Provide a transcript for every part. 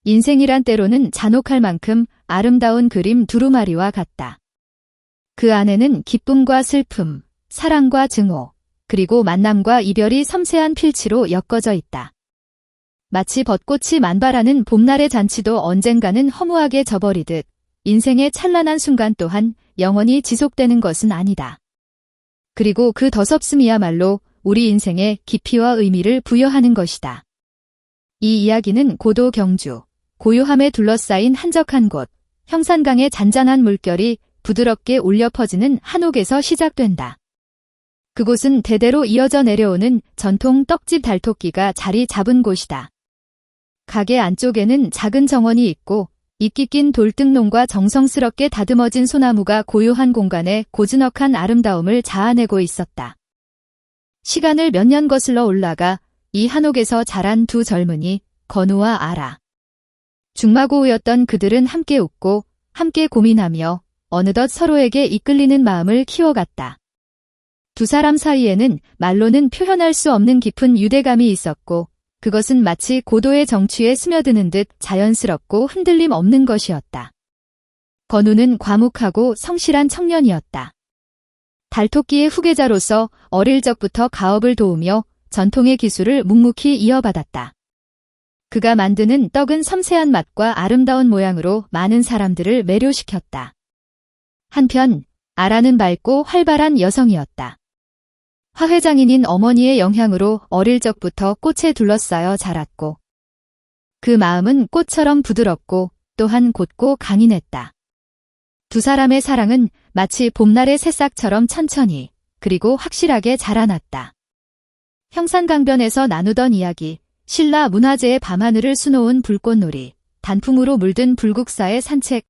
인생이란 때로는 잔혹할 만큼 아름다운 그림 두루마리와 같다. 그 안에는 기쁨과 슬픔, 사랑과 증오, 그리고 만남과 이별이 섬세한 필치로 엮어져 있다. 마치 벚꽃이 만발하는 봄날의 잔치도 언젠가는 허무하게 져버리듯 인생의 찬란한 순간 또한 영원히 지속되는 것은 아니다. 그리고 그 더섭음이야말로 우리 인생에 깊이와 의미를 부여하는 것이다. 이 이야기는 고도 경주, 고요함에 둘러싸인 한적한 곳, 형산강의 잔잔한 물결이 부드럽게 울려 퍼지는 한옥에서 시작된다. 그곳은 대대로 이어져 내려오는 전통 떡집 달토끼가 자리 잡은 곳이다. 가게 안쪽에는 작은 정원이 있고 이끼 낀 돌등롱과 정성스럽게 다듬어진 소나무가 고요한 공간에 고즈넉한 아름다움을 자아내고 있었다. 시간을 몇 년 거슬러 올라가 이 한옥에서 자란 두 젊은이, 건우와 아라. 중마고우였던 그들은 함께 웃고 함께 고민하며 어느덧 서로에게 이끌리는 마음을 키워갔다. 두 사람 사이에는 말로는 표현할 수 없는 깊은 유대감이 있었고 그것은 마치 고도의 정취에 스며드는 듯 자연스럽고 흔들림 없는 것이었다. 건우는 과묵하고 성실한 청년이었다. 달토끼의 후계자로서 어릴 적부터 가업을 도우며 전통의 기술을 묵묵히 이어받았다. 그가 만드는 떡은 섬세한 맛과 아름다운 모양으로 많은 사람들을 매료시켰다. 한편 아라는 밝고 활발한 여성이었다. 화훼장인인 어머니의 영향으로 어릴 적부터 꽃에 둘러싸여 자랐고 그 마음은 꽃처럼 부드럽고 또한 곧고 강인했다. 두 사람의 사랑은 마치 봄날의 새싹처럼 천천히 그리고 확실하게 자라났다. 형산강변에서 나누던 이야기, 신라 문화재의 밤하늘을 수놓은 불꽃놀이, 단풍으로 물든 불국사의 산책,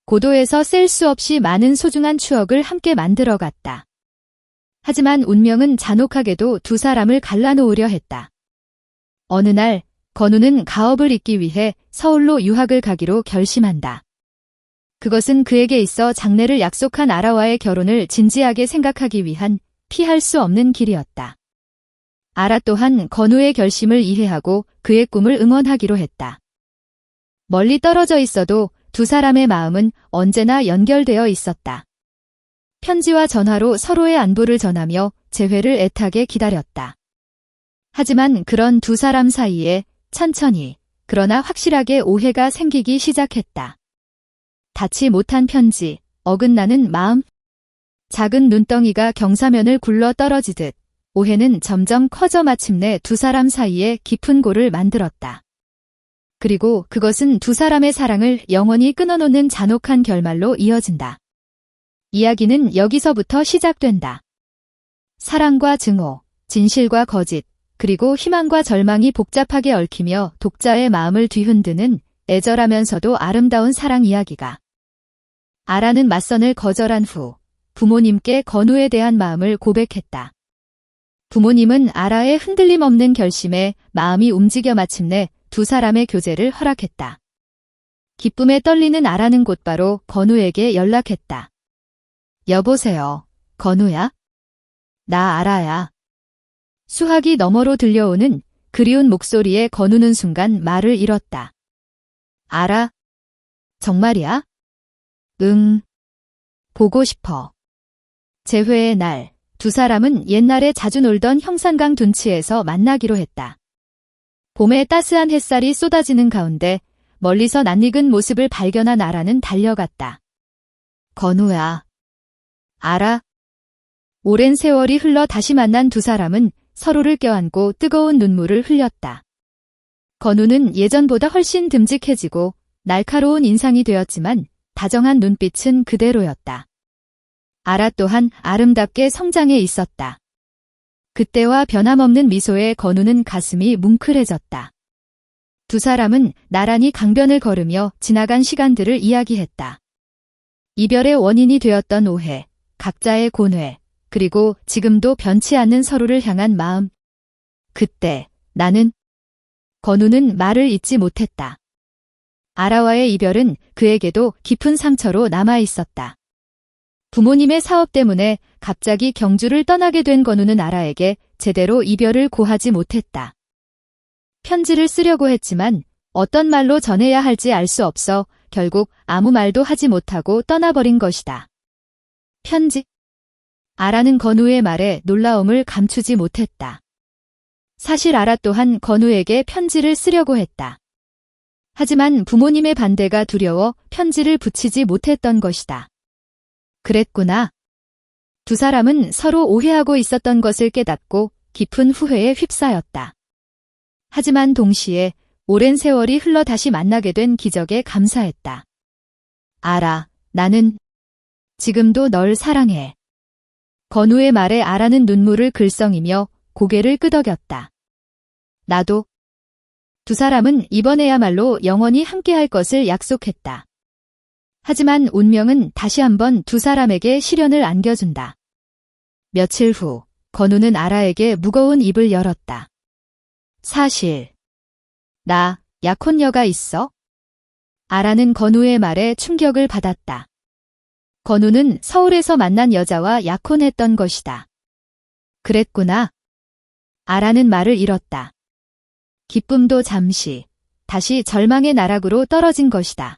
고도에서 셀 수 없이 많은 소중한 추억을 함께 만들어갔다. 하지만 운명은 잔혹하게도 두 사람을 갈라놓으려 했다. 어느 날 건우는 가업을 잇기 위해 서울로 유학을 가기로 결심한다. 그것은 그에게 있어 장래를 약속한 아라와의 결혼을 진지하게 생각하기 위한 피할 수 없는 길이었다. 아라 또한 건우의 결심을 이해하고 그의 꿈을 응원하기로 했다. 멀리 떨어져 있어도 두 사람의 마음은 언제나 연결되어 있었다. 편지와 전화로 서로의 안부를 전하며 재회를 애타게 기다렸다. 하지만 그런 두 사람 사이에 천천히 그러나 확실하게 오해가 생기기 시작했다. 닿지 못한 편지, 어긋나는 마음, 작은 눈덩이가 경사면을 굴러 떨어지듯 오해는 점점 커져 마침내 두 사람 사이에 깊은 골을 만들었다. 그리고 그것은 두 사람의 사랑을 영원히 끊어놓는 잔혹한 결말로 이어진다. 이야기는 여기서부터 시작된다. 사랑과 증오, 진실과 거짓, 그리고 희망과 절망이 복잡하게 얽히며 독자의 마음을 뒤흔드는 애절하면서도 아름다운 사랑 이야기가. 아라는 맞선을 거절한 후 부모님께 건우에 대한 마음을 고백했다. 부모님은 아라의 흔들림 없는 결심에 마음이 움직여 마침내 두 사람의 교제를 허락했다. 기쁨에 떨리는 아라는 곧바로 건우에게 연락했다. 여보세요, 건우야? 나 아라야. 수화기 너머로 들려오는 그리운 목소리에 건우는 순간 말을 잃었다. 아라? 정말이야? 응. 보고 싶어. 재회의 날, 두 사람은 옛날에 자주 놀던 형산강 둔치에서 만나기로 했다. 봄의 따스한 햇살이 쏟아지는 가운데 멀리서 낯익은 모습을 발견한 아라는 달려갔다. 건우야. 아라? 오랜 세월이 흘러 다시 만난 두 사람은 서로를 껴안고 뜨거운 눈물을 흘렸다. 건우는 예전보다 훨씬 듬직해지고 날카로운 인상이 되었지만 다정한 눈빛은 그대로였다. 아라 또한 아름답게 성장해 있었다. 그때와 변함없는 미소에 건우는 가슴이 뭉클해졌다. 두 사람은 나란히 강변을 걸으며 지나간 시간들을 이야기했다. 이별의 원인이 되었던 오해, 각자의 고뇌, 그리고 지금도 변치 않는 서로를 향한 마음. 그때 나는 건우는 말을 잇지 못했다. 아라와의 이별은 그에게도 깊은 상처로 남아 있었다. 부모님의 사업 때문에 갑자기 경주를 떠나게 된 건우는 아라에게 제대로 이별을 고하지 못했다. 편지를 쓰려고 했지만 어떤 말로 전해야 할지 알 수 없어 결국 아무 말도 하지 못하고 떠나버린 것이다. 편지. 아라는 건우의 말에 놀라움을 감추지 못했다. 사실 아라 또한 건우에게 편지를 쓰려고 했다. 하지만 부모님의 반대가 두려워 편지를 붙이지 못했던 것이다. 그랬구나. 두 사람은 서로 오해하고 있었던 것을 깨닫고 깊은 후회에 휩싸였다. 하지만 동시에 오랜 세월이 흘러 다시 만나게 된 기적에 감사했다. 아라, 나는 지금도 널 사랑해. 건우의 말에 아라는 눈물을 글썽이며 고개를 끄덕였다. 나도. 두 사람은 이번에야말로 영원히 함께할 것을 약속했다. 하지만 운명은 다시 한번 두 사람에게 시련을 안겨준다. 며칠 후, 건우는 아라에게 무거운 입을 열었다. 사실, 나 약혼녀가 있어? 아라는 건우의 말에 충격을 받았다. 건우는 서울에서 만난 여자와 약혼했던 것이다. 그랬구나. 아라는 말을 잃었다. 기쁨도 잠시, 다시 절망의 나락으로 떨어진 것이다.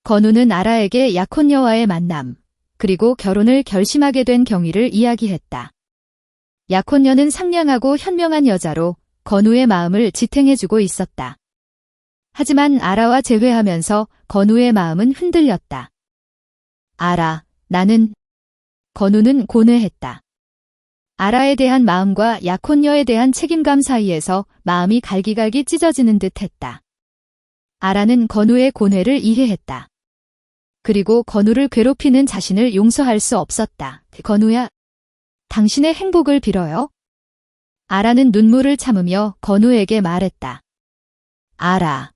건우는 아라에게 약혼녀와의 만남, 그리고 결혼을 결심하게 된 경위를 이야기했다. 약혼녀는 상냥하고 현명한 여자로 건우의 마음을 지탱해주고 있었다. 하지만 아라와 재회하면서 건우의 마음은 흔들렸다. 아라, 나는... 건우는 고뇌했다. 아라에 대한 마음과 약혼녀에 대한 책임감 사이에서 마음이 갈기갈기 찢어지는 듯 했다. 아라는 건우의 고뇌를 이해했다. 그리고 건우를 괴롭히는 자신을 용서할 수 없었다. 건우야, 당신의 행복을 빌어요. 아라는 눈물을 참으며 건우에게 말했다. 아라.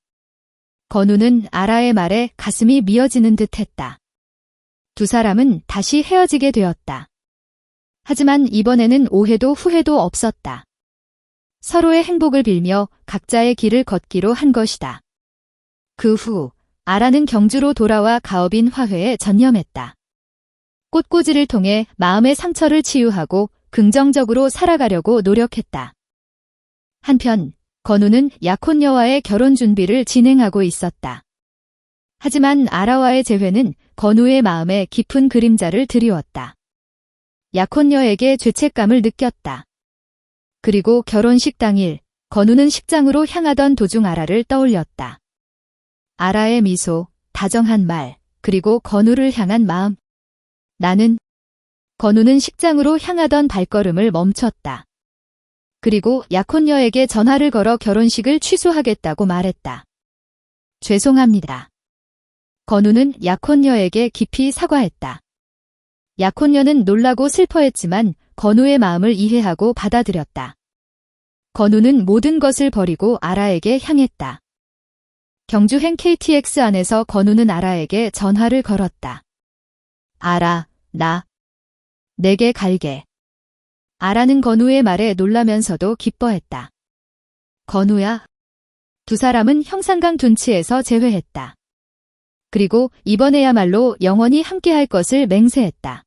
건우는 아라의 말에 가슴이 미어지는 듯 했다. 두 사람은 다시 헤어지게 되었다. 하지만 이번에는 오해도 후회도 없었다. 서로의 행복을 빌며 각자의 길을 걷기로 한 것이다. 그 후 아라는 경주로 돌아와 가업인 화훼에 전념했다. 꽃꽂이를 통해 마음의 상처를 치유하고 긍정적으로 살아가려고 노력했다. 한편 건우는 약혼녀와의 결혼 준비를 진행하고 있었다. 하지만 아라와의 재회는 건우의 마음에 깊은 그림자를 드리웠다. 약혼녀에게 죄책감을 느꼈다. 그리고 결혼식 당일 건우는 식장으로 향하던 도중 아라를 떠올렸다. 아라의 미소, 다정한 말, 그리고 건우를 향한 마음. 건우는 식장으로 향하던 발걸음을 멈췄다. 그리고 약혼녀에게 전화를 걸어 결혼식을 취소하겠다고 말했다. 죄송합니다. 건우는 약혼녀에게 깊이 사과했다. 약혼녀는 놀라고 슬퍼했지만 건우의 마음을 이해하고 받아들였다. 건우는 모든 것을 버리고 아라에게 향했다. 경주행 KTX 안에서 건우는 아라에게 전화를 걸었다. 아라, 내게 갈게. 아라는 건우의 말에 놀라면서도 기뻐했다. 건우야. 두 사람은 형산강 둔치에서 재회했다. 그리고 이번에야말로 영원히 함께할 것을 맹세했다.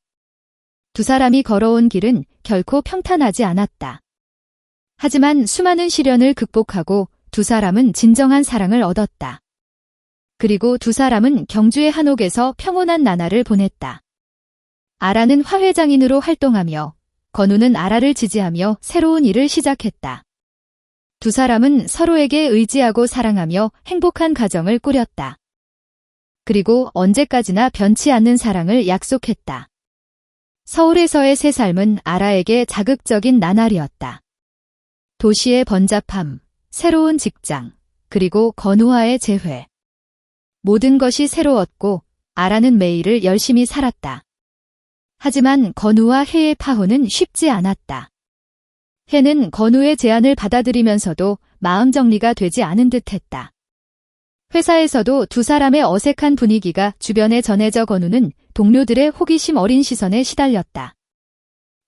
두 사람이 걸어온 길은 결코 평탄하지 않았다. 하지만 수많은 시련을 극복하고 두 사람은 진정한 사랑을 얻었다. 그리고 두 사람은 경주의 한옥에서 평온한 나날을 보냈다. 아라는 화훼장인으로 활동하며 건우는 아라를 지지하며 새로운 일을 시작했다. 두 사람은 서로에게 의지하고 사랑하며 행복한 가정을 꾸렸다. 그리고 언제까지나 변치 않는 사랑을 약속했다. 서울에서의 새 삶은 아라에게 자극적인 나날이었다. 도시의 번잡함, 새로운 직장, 그리고 건우와의 재회. 모든 것이 새로웠고 아라는 매일을 열심히 살았다. 하지만 건우와 해의 파혼은 쉽지 않았다. 해는 건우의 제안을 받아들이면서도 마음 정리가 되지 않은 듯했다. 회사에서도 두 사람의 어색한 분위기가 주변에 전해져 건우는 동료들의 호기심 어린 시선에 시달렸다.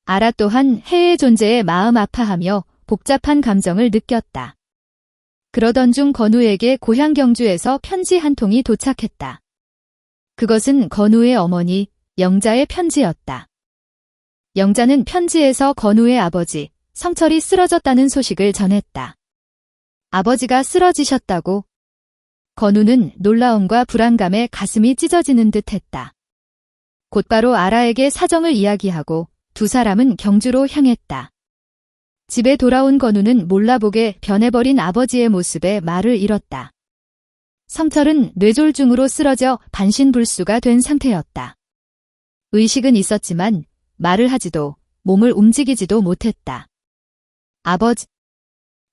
아라 또한 해의 존재에 마음 아파하며 복잡한 감정을 느꼈다. 그러던 중 건우에게 고향 경주에서 편지 한 통이 도착했다. 그것은 건우의 어머니 영자의 편지였다. 영자는 편지에서 건우의 아버지 성철이 쓰러졌다는 소식을 전했다. 아버지가 쓰러지셨다고? 건우는 놀라움과 불안감에 가슴이 찢어지는 듯 했다. 곧바로 아라에게 사정을 이야기하고 두 사람은 경주로 향했다. 집에 돌아온 건우는 몰라보게 변해버린 아버지의 모습에 말을 잃었다. 성철은 뇌졸중으로 쓰러져 반신불수가 된 상태였다. 의식은 있었지만 말을 하지도 몸을 움직이지도 못했다. 아버지.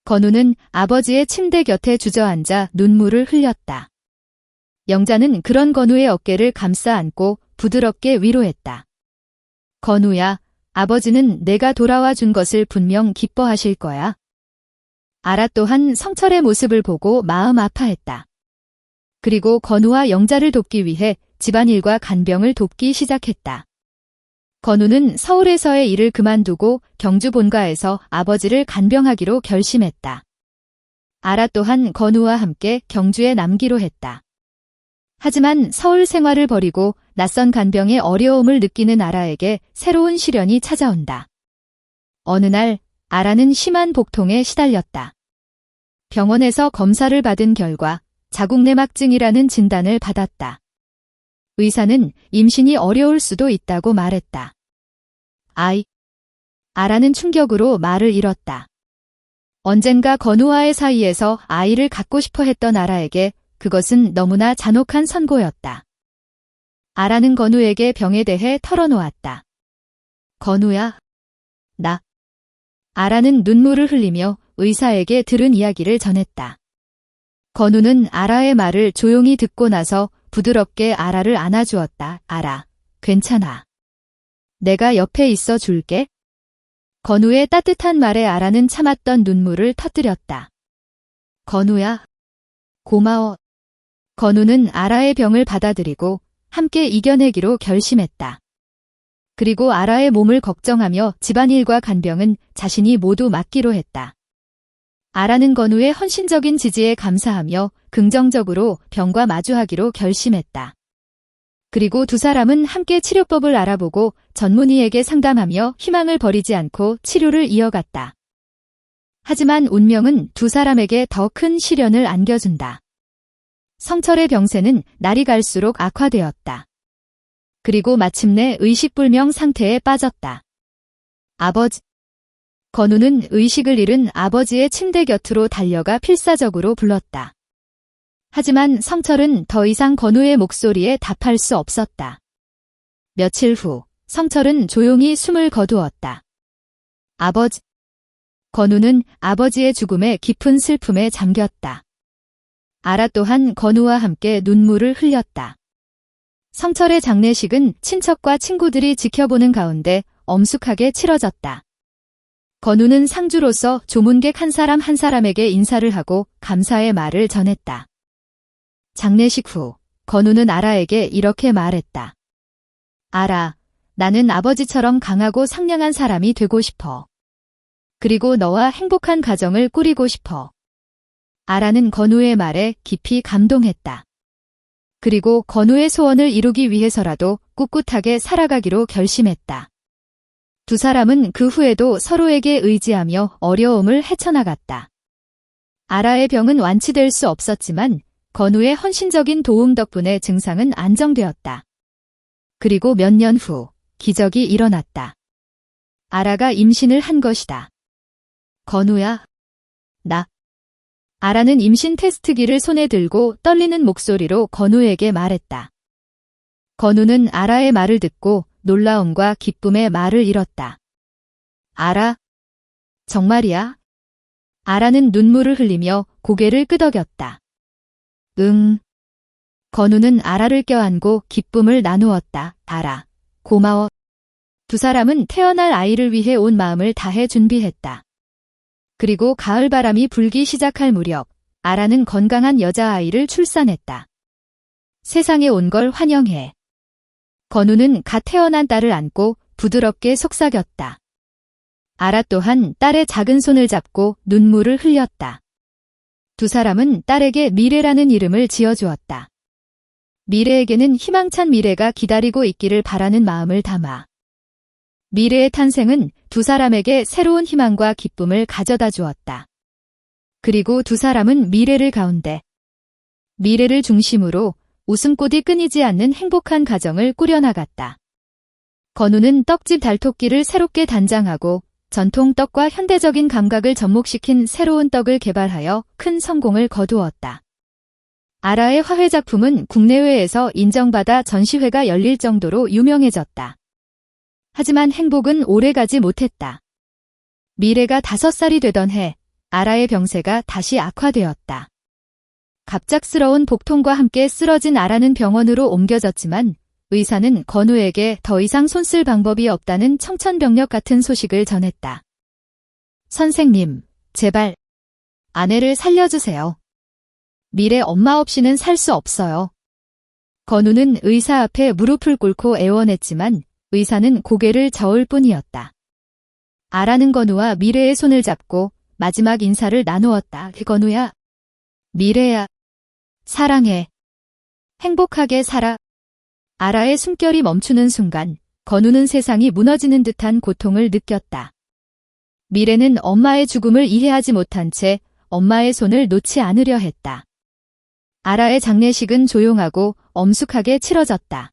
건우는 아버지의 침대 곁에 주저앉아 눈물을 흘렸다. 영자는 그런 건우의 어깨를 감싸 안고 부드럽게 위로했다. 건우야, 아버지는 내가 돌아와 준 것을 분명 기뻐하실 거야. 아라 또한 성철의 모습을 보고 마음 아파했다. 그리고 건우와 영자를 돕기 위해 집안일과 간병을 돕기 시작했다. 건우는 서울에서의 일을 그만두고 경주 본가에서 아버지를 간병하기로 결심했다. 아라 또한 건우와 함께 경주에 남기로 했다. 하지만 서울 생활을 버리고 낯선 간병의 어려움을 느끼는 아라에게 새로운 시련이 찾아온다. 어느 날 아라는 심한 복통에 시달렸다. 병원에서 검사를 받은 결과 자궁내막증이라는 진단을 받았다. 의사는 임신이 어려울 수도 있다고 말했다. 아라는 충격으로 말을 잃었다. 언젠가 건우와의 사이에서 아이를 갖고 싶어 했던 아라에게 그것은 너무나 잔혹한 선고였다. 아라는 건우에게 병에 대해 털어놓았다. 건우야, 아라는 눈물을 흘리며 의사에게 들은 이야기를 전했다. 건우는 아라의 말을 조용히 듣고 나서 부드럽게 아라를 안아주었다. 아라, 괜찮아. 내가 옆에 있어 줄게. 건우의 따뜻한 말에 아라는 참았던 눈물을 터뜨렸다. 건우야, 고마워. 건우는 아라의 병을 받아들이고 함께 이겨내기로 결심했다. 그리고 아라의 몸을 걱정하며 집안일과 간병은 자신이 모두 맡기로 했다. 아라는 건우의 헌신적인 지지에 감사하며 긍정적으로 병과 마주하기로 결심했다. 그리고 두 사람은 함께 치료법을 알아보고 전문의에게 상담하며 희망을 버리지 않고 치료를 이어갔다. 하지만 운명은 두 사람에게 더 큰 시련을 안겨준다. 성철의 병세는 날이 갈수록 악화되었다. 그리고 마침내 의식불명 상태에 빠졌다. 아버지. 건우는 의식을 잃은 아버지의 침대 곁으로 달려가 필사적으로 불렀다. 하지만 성철은 더 이상 건우의 목소리에 답할 수 없었다. 며칠 후 성철은 조용히 숨을 거두었다. 아버지. 건우는 아버지의 죽음에 깊은 슬픔에 잠겼다. 아라 또한 건우와 함께 눈물을 흘렸다. 성철의 장례식은 친척과 친구들이 지켜보는 가운데 엄숙하게 치러졌다. 건우는 상주로서 조문객 한 사람 한 사람에게 인사를 하고 감사의 말을 전했다. 장례식 후 건우는 아라에게 이렇게 말했다. 아라, 나는 아버지처럼 강하고 상냥한 사람이 되고 싶어. 그리고 너와 행복한 가정을 꾸리고 싶어. 아라는 건우의 말에 깊이 감동했다. 그리고 건우의 소원을 이루기 위해서라도 꿋꿋하게 살아가기로 결심했다. 두 사람은 그 후에도 서로에게 의지하며 어려움을 헤쳐나갔다. 아라의 병은 완치될 수 없었지만 건우의 헌신적인 도움 덕분에 증상은 안정되었다. 그리고 몇 년 후 기적이 일어났다. 아라가 임신을 한 것이다. 건우야, 아라는 임신 테스트기를 손에 들고 떨리는 목소리로 건우에게 말했다. 건우는 아라의 말을 듣고 놀라움과 기쁨의 말을 잃었다. 아라? 정말이야? 아라는 눈물을 흘리며 고개를 끄덕였다. 응. 건우는 아라를 껴안고 기쁨을 나누었다. 아라, 고마워. 두 사람은 태어날 아이를 위해 온 마음을 다해 준비했다. 그리고 가을바람이 불기 시작할 무렵 아라는 건강한 여자아이를 출산했다. 세상에 온 걸 환영해. 건우는 갓 태어난 딸을 안고 부드럽게 속삭였다. 아라 또한 딸의 작은 손을 잡고 눈물을 흘렸다. 두 사람은 딸에게 미래라는 이름을 지어주었다. 미래에게는 희망찬 미래가 기다리고 있기를 바라는 마음을 담아. 미래의 탄생은 두 사람에게 새로운 희망과 기쁨을 가져다 주었다. 그리고 두 사람은 미래를 가운데 미래를 중심으로 웃음꽃이 끊이지 않는 행복한 가정을 꾸려나갔다. 건우는 떡집 달토끼를 새롭게 단장하고 전통 떡과 현대적인 감각을 접목시킨 새로운 떡을 개발하여 큰 성공을 거두었다. 아라의 화훼 작품은 국내외에서 인정받아 전시회가 열릴 정도로 유명해졌다. 하지만 행복은 오래가지 못했다. 미래가 5살이 되던 해, 아라의 병세가 다시 악화되었다. 갑작스러운 복통과 함께 쓰러진 아라는 병원으로 옮겨졌지만 의사는 건우에게 더 이상 손 쓸 방법이 없다는 청천벽력 같은 소식을 전했다. 선생님, 제발 아내를 살려주세요. 미래 엄마 없이는 살 수 없어요. 건우는 의사 앞에 무릎을 꿇고 애원했지만 의사는 고개를 저을 뿐이었다. 아라는 건우와 미래의 손을 잡고 마지막 인사를 나누었다. 건우야, 미래야, 사랑해. 행복하게 살아. 아라의 숨결이 멈추는 순간 건우는 세상이 무너지는 듯한 고통을 느꼈다. 미래는 엄마의 죽음을 이해하지 못한 채 엄마의 손을 놓지 않으려 했다. 아라의 장례식은 조용하고 엄숙하게 치러졌다.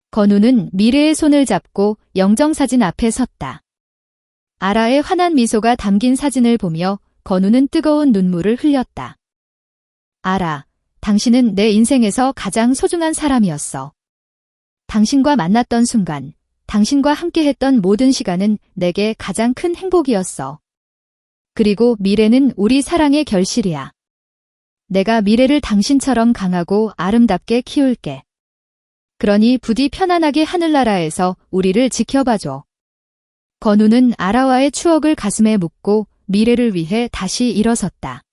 건우는 미래의 손을 잡고 영정사진 앞에 섰다. 아라의 환한 미소가 담긴 사진을 보며 건우는 뜨거운 눈물을 흘렸다. 아라, 당신은 내 인생에서 가장 소중한 사람이었어. 당신과 만났던 순간, 당신과 함께했던 모든 시간은 내게 가장 큰 행복이었어. 그리고 미래는 우리 사랑의 결실이야. 내가 미래를 당신처럼 강하고 아름답게 키울게. 그러니 부디 편안하게 하늘나라에서 우리를 지켜봐줘. 건우는 아라와의 추억을 가슴에 묻고 미래를 위해 다시 일어섰다.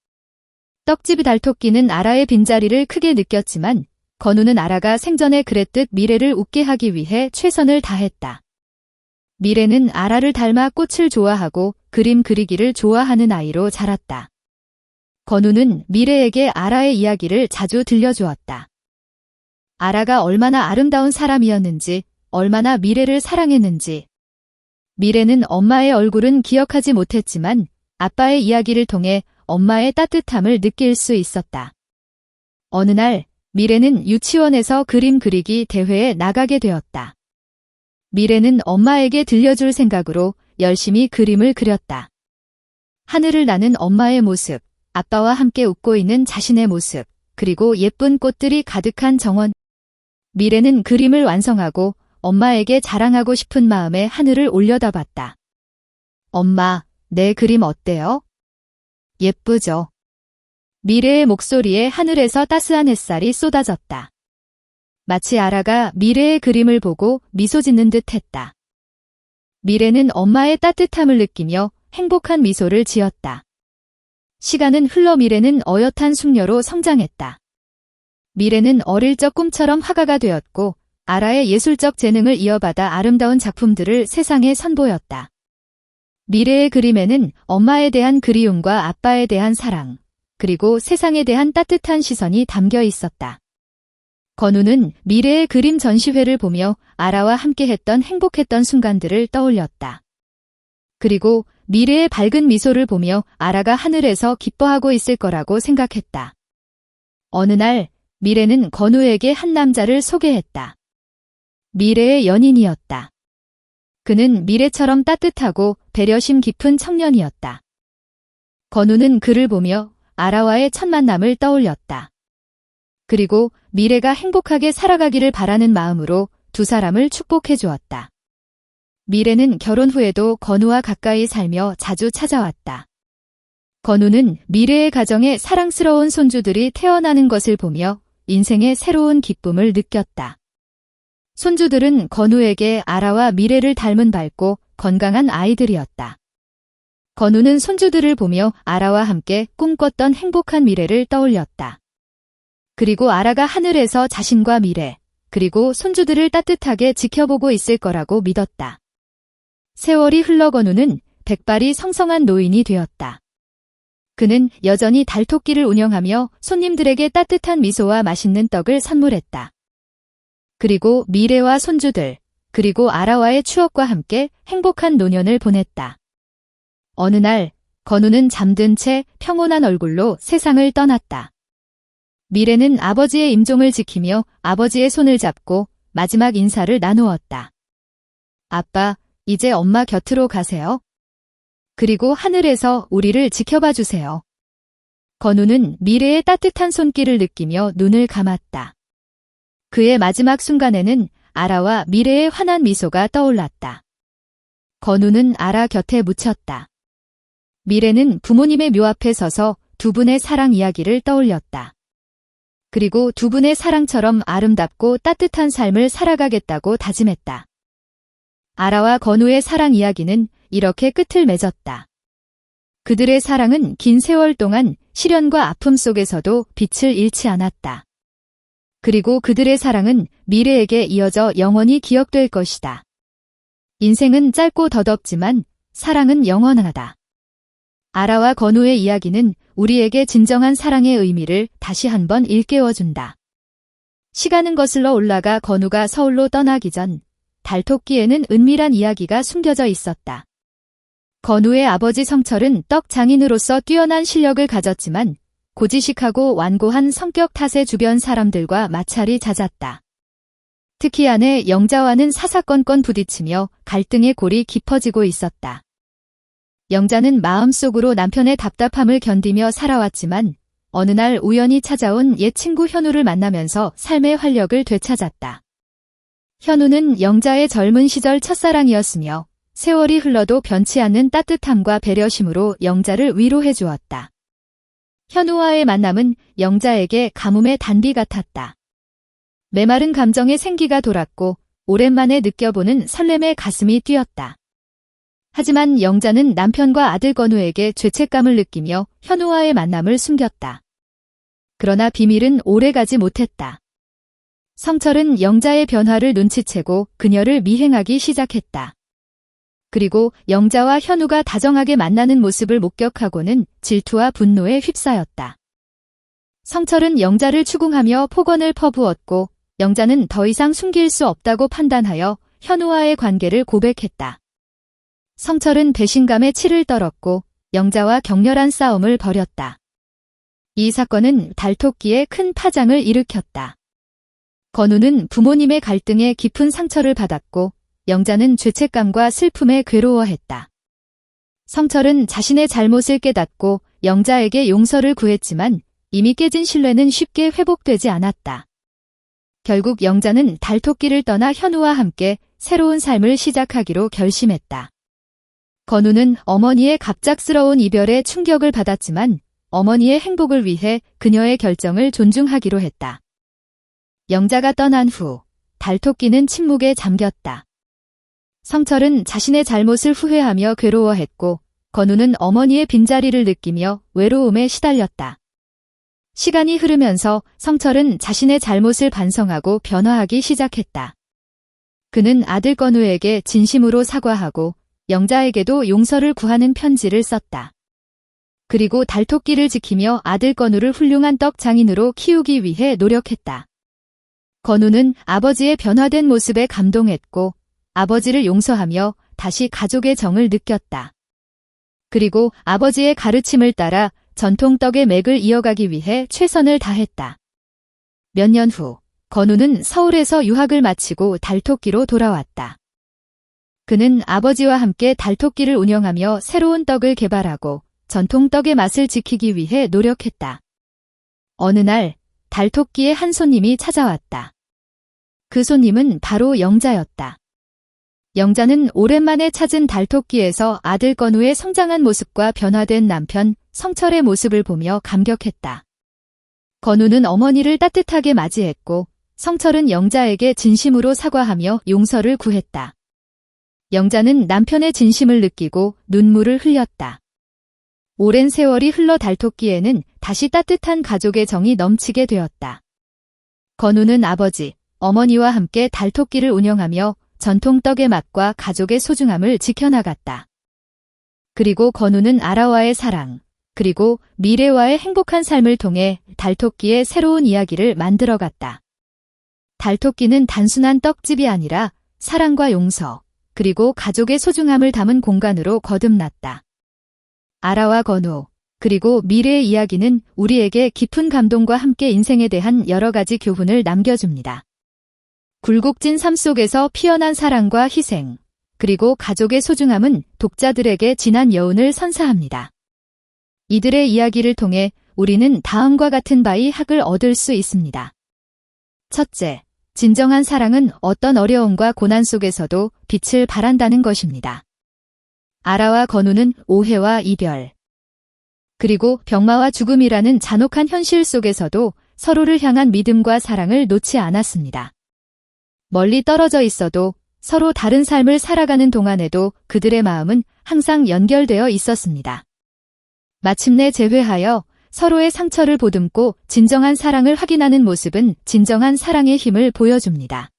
떡집 달토끼는 아라의 빈자리를 크게 느꼈지만 건우는 아라가 생전에 그랬듯 미래를 웃게 하기 위해 최선을 다했다. 미래는 아라를 닮아 꽃을 좋아하고 그림 그리기를 좋아하는 아이로 자랐다. 건우는 미래에게 아라의 이야기를 자주 들려주었다. 아라가 얼마나 아름다운 사람이었는지, 얼마나 미래를 사랑했는지. 미래는 엄마의 얼굴은 기억하지 못했지만 아빠의 이야기를 통해 엄마의 따뜻함을 느낄 수 있었다. 어느 날 미래는 유치원에서 그림 그리기 대회에 나가게 되었다. 미래는 엄마에게 들려줄 생각으로 열심히 그림을 그렸다. 하늘을 나는 엄마의 모습, 아빠와 함께 웃고 있는 자신의 모습, 그리고 예쁜 꽃들이 가득한 정원. 미래는 그림을 완성하고 엄마에게 자랑하고 싶은 마음에 하늘을 올려다봤다. 엄마, 내 그림 어때요? 예쁘죠? 미래의 목소리에 하늘에서 따스한 햇살이 쏟아졌다. 마치 아라가 미래의 그림을 보고 미소 짓는 듯 했다. 미래는 엄마의 따뜻함을 느끼며 행복한 미소를 지었다. 시간은 흘러 미래는 어엿한 숙녀로 성장했다. 미래는 어릴 적 꿈처럼 화가가 되었고 아라의 예술적 재능을 이어받아 아름다운 작품들을 세상에 선보였다. 미래의 그림에는 엄마에 대한 그리움과 아빠에 대한 사랑, 그리고 세상에 대한 따뜻한 시선이 담겨 있었다. 건우는 미래의 그림 전시회를 보며 아라와 함께했던 행복했던 순간들을 떠올렸다. 그리고 미래의 밝은 미소를 보며 아라가 하늘에서 기뻐하고 있을 거라고 생각했다. 어느 날 미래는 건우에게 한 남자를 소개했다. 미래의 연인이었다. 그는 미래처럼 따뜻하고 배려심 깊은 청년이었다. 건우는 그를 보며 아라와의 첫 만남을 떠올렸다. 그리고 미래가 행복하게 살아가기를 바라는 마음으로 두 사람을 축복해 주었다. 미래는 결혼 후에도 건우와 가까이 살며 자주 찾아왔다. 건우는 미래의 가정에 사랑스러운 손주들이 태어나는 것을 보며 인생의 새로운 기쁨을 느꼈다. 손주들은 건우에게 아라와 미래를 닮은 밝고 건강한 아이들이었다. 건우는 손주들을 보며 아라와 함께 꿈꿨던 행복한 미래를 떠올렸다. 그리고 아라가 하늘에서 자신과 미래, 그리고 손주들을 따뜻하게 지켜보고 있을 거라고 믿었다. 세월이 흘러 건우는 백발이 성성한 노인이 되었다. 그는 여전히 달토끼를 운영하며 손님들에게 따뜻한 미소와 맛있는 떡을 선물했다. 그리고 미래와 손주들, 그리고 아라와의 추억과 함께 행복한 노년을 보냈다. 어느 날 건우는 잠든 채 평온한 얼굴로 세상을 떠났다. 미래는 아버지의 임종을 지키며 아버지의 손을 잡고 마지막 인사를 나누었다. 아빠, 이제 엄마 곁으로 가세요. 그리고 하늘에서 우리를 지켜봐 주세요. 건우는 미래의 따뜻한 손길을 느끼며 눈을 감았다. 그의 마지막 순간에는 아라와 미래의 환한 미소가 떠올랐다. 건우는 아라 곁에 묻혔다. 미래는 부모님의 묘 앞에 서서 두 분의 사랑 이야기를 떠올렸다. 그리고 두 분의 사랑처럼 아름답고 따뜻한 삶을 살아가겠다고 다짐했다. 아라와 건우의 사랑 이야기는 이렇게 끝을 맺었다. 그들의 사랑은 긴 세월 동안 시련과 아픔 속에서도 빛을 잃지 않았다. 그리고 그들의 사랑은 미래에게 이어져 영원히 기억될 것이다. 인생은 짧고 덧없지만 사랑은 영원하다. 아라와 건우의 이야기는 우리에게 진정한 사랑의 의미를 다시 한번 일깨워준다. 시간은 거슬러 올라가 건우가 서울로 떠나기 전 달토끼에는 은밀한 이야기가 숨겨져 있었다. 건우의 아버지 성철은 떡 장인으로서 뛰어난 실력을 가졌지만 고지식하고 완고한 성격 탓에 주변 사람들과 마찰이 잦았다. 특히 아내 영자와는 사사건건 부딪히며 갈등의 골이 깊어지고 있었다. 영자는 마음속으로 남편의 답답함을 견디며 살아왔지만 어느 날 우연히 찾아온 옛 친구 현우를 만나면서 삶의 활력을 되찾았다. 현우는 영자의 젊은 시절 첫사랑이었으며 세월이 흘러도 변치 않는 따뜻함과 배려심으로 영자를 위로해 주었다. 현우와의 만남은 영자에게 가뭄의 단비 같았다. 메마른 감정에 생기가 돌았고 오랜만에 느껴보는 설렘에 가슴이 뛰었다. 하지만 영자는 남편과 아들 건우에게 죄책감을 느끼며 현우와의 만남을 숨겼다. 그러나 비밀은 오래가지 못했다. 성철은 영자의 변화를 눈치채고 그녀를 미행하기 시작했다. 그리고 영자와 현우가 다정하게 만나는 모습을 목격하고는 질투와 분노에 휩싸였다. 성철은 영자를 추궁하며 폭언을 퍼부었고 영자는 더 이상 숨길 수 없다고 판단하여 현우와의 관계를 고백했다. 성철은 배신감에 치를 떨었고 영자와 격렬한 싸움을 벌였다. 이 사건은 달토끼에 큰 파장을 일으켰다. 건우는 부모님의 갈등에 깊은 상처를 받았고 영자는 죄책감과 슬픔에 괴로워했다. 성철은 자신의 잘못을 깨닫고 영자에게 용서를 구했지만 이미 깨진 신뢰는 쉽게 회복되지 않았다. 결국 영자는 달토끼를 떠나 현우와 함께 새로운 삶을 시작하기로 결심했다. 건우는 어머니의 갑작스러운 이별에 충격을 받았지만 어머니의 행복을 위해 그녀의 결정을 존중하기로 했다. 영자가 떠난 후 달토끼는 침묵에 잠겼다. 성철은 자신의 잘못을 후회하며 괴로워했고 건우는 어머니의 빈자리를 느끼며 외로움에 시달렸다. 시간이 흐르면서 성철은 자신의 잘못을 반성하고 변화하기 시작했다. 그는 아들 건우에게 진심으로 사과하고 영자에게도 용서를 구하는 편지를 썼다. 그리고 달토끼를 지키며 아들 건우를 훌륭한 떡 장인으로 키우기 위해 노력했다. 건우는 아버지의 변화된 모습에 감동했고 아버지를 용서하며 다시 가족의 정을 느꼈다. 그리고 아버지의 가르침을 따라 전통 떡의 맥을 이어가기 위해 최선을 다했다. 몇 년 후 건우는 서울에서 유학을 마치고 달토끼로 돌아왔다. 그는 아버지와 함께 달토끼를 운영하며 새로운 떡을 개발하고 전통 떡의 맛을 지키기 위해 노력했다. 어느 날 달토끼의 한 손님이 찾아왔다. 그 손님은 바로 영자였다. 영자는 오랜만에 찾은 달토끼에서 아들 건우의 성장한 모습과 변화된 남편 성철의 모습을 보며 감격했다. 건우는 어머니를 따뜻하게 맞이했고 성철은 영자에게 진심으로 사과하며 용서를 구했다. 영자는 남편의 진심을 느끼고 눈물을 흘렸다. 오랜 세월이 흘러 달토끼에는 다시 따뜻한 가족의 정이 넘치게 되었다. 건우는 아버지, 어머니와 함께 달토끼를 운영하며 전통 떡의 맛과 가족의 소중함을 지켜나갔다. 그리고 건우는 아라와의 사랑, 그리고 미래와의 행복한 삶을 통해 달토끼의 새로운 이야기를 만들어갔다. 달토끼는 단순한 떡집이 아니라 사랑과 용서, 그리고 가족의 소중함을 담은 공간으로 거듭났다. 아라와 건우, 그리고 미래의 이야기는 우리에게 깊은 감동과 함께 인생에 대한 여러 가지 교훈을 남겨줍니다. 굴곡진 삶 속에서 피어난 사랑과 희생, 그리고 가족의 소중함은 독자들에게 진한 여운을 선사합니다. 이들의 이야기를 통해 우리는 다음과 같은 바의 학을 얻을 수 있습니다. 첫째, 진정한 사랑은 어떤 어려움과 고난 속에서도 빛을 발한다는 것입니다. 아라와 건우는 오해와 이별, 그리고 병마와 죽음이라는 잔혹한 현실 속에서도 서로를 향한 믿음과 사랑을 놓지 않았습니다. 멀리 떨어져 있어도 서로 다른 삶을 살아가는 동안에도 그들의 마음은 항상 연결되어 있었습니다. 마침내 재회하여 서로의 상처를 보듬고 진정한 사랑을 확인하는 모습은 진정한 사랑의 힘을 보여줍니다.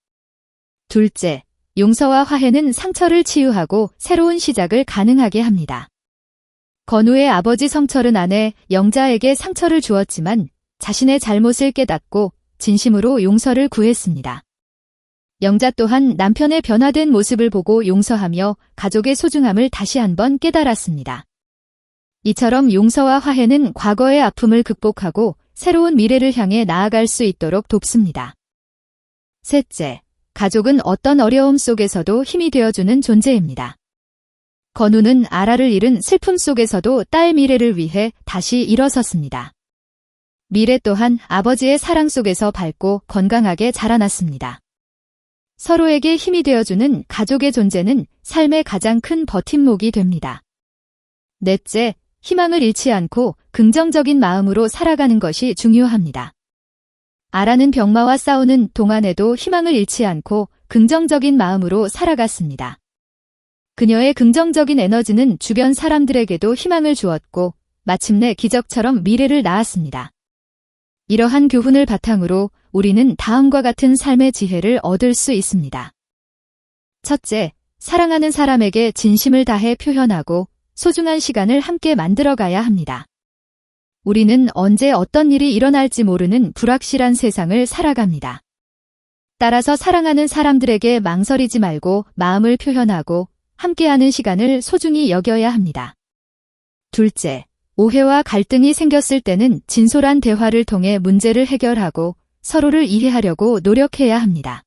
둘째, 용서와 화해는 상처를 치유하고 새로운 시작을 가능하게 합니다. 건우의 아버지 성철은 아내 영자에게 상처를 주었지만 자신의 잘못을 깨닫고 진심으로 용서를 구했습니다. 영자 또한 남편의 변화된 모습을 보고 용서하며 가족의 소중함을 다시 한번 깨달았습니다. 이처럼 용서와 화해는 과거의 아픔을 극복하고 새로운 미래를 향해 나아갈 수 있도록 돕습니다. 셋째, 가족은 어떤 어려움 속에서도 힘이 되어주는 존재입니다. 건우는 아라를 잃은 슬픔 속에서도 딸 미래를 위해 다시 일어섰습니다. 미래 또한 아버지의 사랑 속에서 밝고 건강하게 자라났습니다. 서로에게 힘이 되어주는 가족의 존재는 삶의 가장 큰 버팀목이 됩니다. 넷째, 희망을 잃지 않고 긍정적인 마음으로 살아가는 것이 중요합니다. 아라는 병마와 싸우는 동안에도 희망을 잃지 않고 긍정적인 마음으로 살아갔습니다. 그녀의 긍정적인 에너지는 주변 사람들에게도 희망을 주었고 마침내 기적처럼 미래를 낳았습니다. 이러한 교훈을 바탕으로 우리는 다음과 같은 삶의 지혜를 얻을 수 있습니다. 첫째, 사랑하는 사람에게 진심을 다해 표현하고 소중한 시간을 함께 만들어가야 합니다. 우리는 언제 어떤 일이 일어날지 모르는 불확실한 세상을 살아갑니다. 따라서 사랑하는 사람들에게 망설이지 말고 마음을 표현하고 함께하는 시간을 소중히 여겨야 합니다. 둘째, 오해와 갈등이 생겼을 때는 진솔한 대화를 통해 문제를 해결하고 서로를 이해하려고 노력해야 합니다.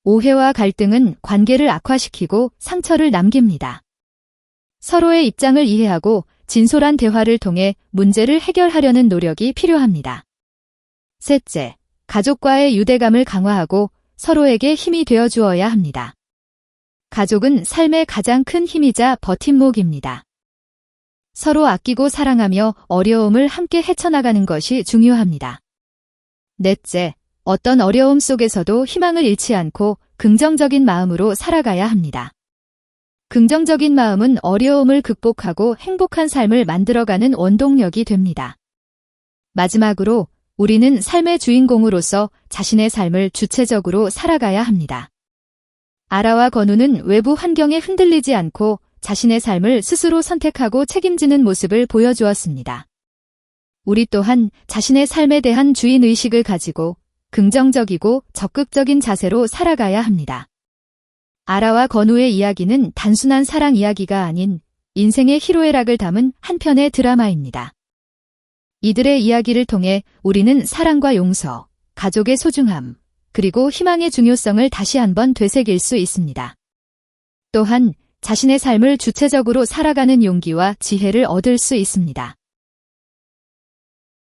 오해와 갈등은 관계를 악화시키고 상처를 남깁니다. 서로의 입장을 이해하고 진솔한 대화를 통해 문제를 해결하려는 노력이 필요합니다. 셋째, 가족과의 유대감을 강화하고 서로에게 힘이 되어 주어야 합니다. 가족은 삶의 가장 큰 힘이자 버팀목입니다. 서로 아끼고 사랑하며 어려움을 함께 헤쳐나가는 것이 중요합니다. 넷째, 어떤 어려움 속에서도 희망을 잃지 않고 긍정적인 마음으로 살아가야 합니다. 긍정적인 마음은 어려움을 극복하고 행복한 삶을 만들어가는 원동력이 됩니다. 마지막으로 우리는 삶의 주인공으로서 자신의 삶을 주체적으로 살아가야 합니다. 아라와 건우는 외부 환경에 흔들리지 않고 자신의 삶을 스스로 선택하고 책임지는 모습을 보여주었습니다. 우리 또한 자신의 삶에 대한 주인의식을 가지고 긍정적이고 적극적인 자세로 살아가야 합니다. 아라와 건우의 이야기는 단순한 사랑 이야기가 아닌 인생의 희로애락을 담은 한 편의 드라마입니다. 이들의 이야기를 통해 우리는 사랑과 용서, 가족의 소중함, 그리고 희망의 중요성을 다시 한번 되새길 수 있습니다. 또한 자신의 삶을 주체적으로 살아가는 용기와 지혜를 얻을 수 있습니다.